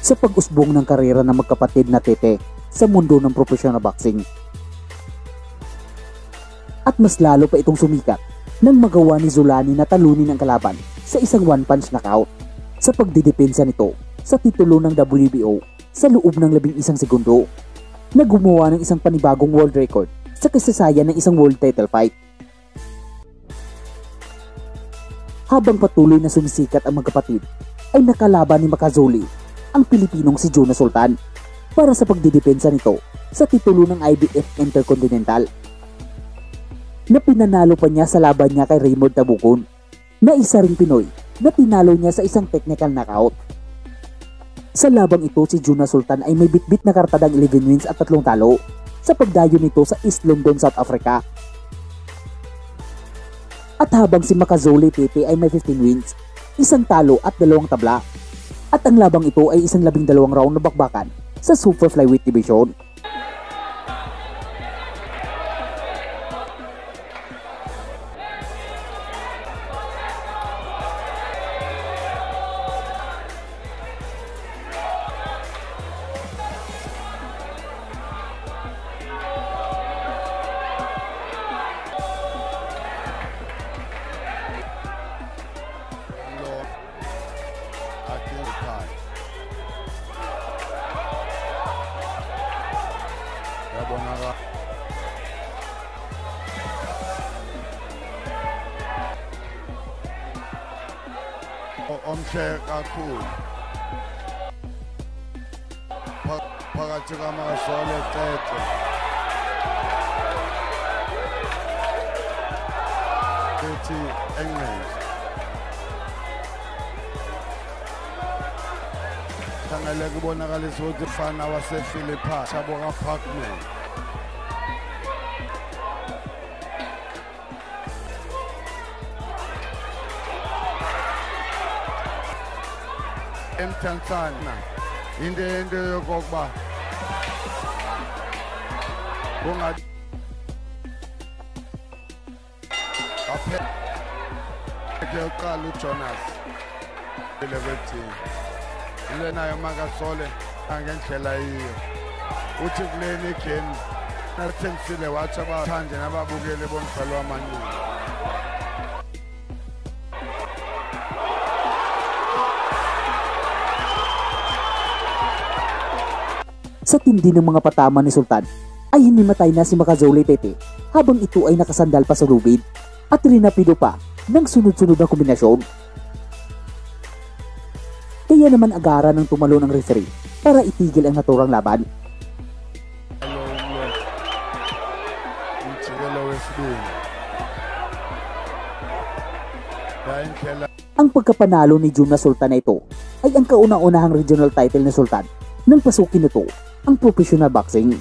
sa pag-usbong ng karera ng magkapatid na Tete sa mundo ng professional boxing. At mas lalo pa itong sumikat nang magawa ni Zulani na talunin ang kalaban sa isang one-punch knockout sa pagdidepensa nito sa titulo ng WBO sa loob ng 11 segundo na gumawa ng isang panibagong world record sa kasaysayan ng isang world title fight. Habang patuloy na sumisikat ang magkapatid, ay nakalaban ni Makazuli ang Pilipinong si Jonas Sultan para sa pagdidepensa nito sa titulo ng IBF Intercontinental, na pinanalo pa niya sa laban niya kay Raymond Tabucon, na isa ring Pinoy na tinalo niya sa isang technical knockout. Sa labang ito, si Jonas Sultan ay may bitbit na kartadang 11 wins at 3 talo sa pagdayo nito sa East London, South Africa. At habang si Makazole Tete ay may 15 wins, 1 talo at 2 tabla. At ang labang ito ay isang 12 round na bakbakan sa Super Flyweight Division. Omhle kakhulu phakathi kaMakazole Tete ethi England fanele kubonakalisa ukuthi fana wasePhilippines sabo kaParkman emthanthana into yokokuba uqala uJonas elevethi ile nayo Makazole angendlela yiyo uthi kuleni game nathengisile wathi abathande nababukeli bomdlalo wamaningi. Sa tindi ng mga patama ni Sultan ay hinimatay na si Makazole Tete habang ito ay nakasandal pa sa lubid at rinapido pa ng sunod-sunod na kombinasyon. Kaya naman agara ng tumalo ng referee para itigil ang naturang laban. Ang pagkapanalo ni Jonas Sultan na ito ay ang kauna-unahang regional title ni Sultan nang pasukin nito ang professional boxing.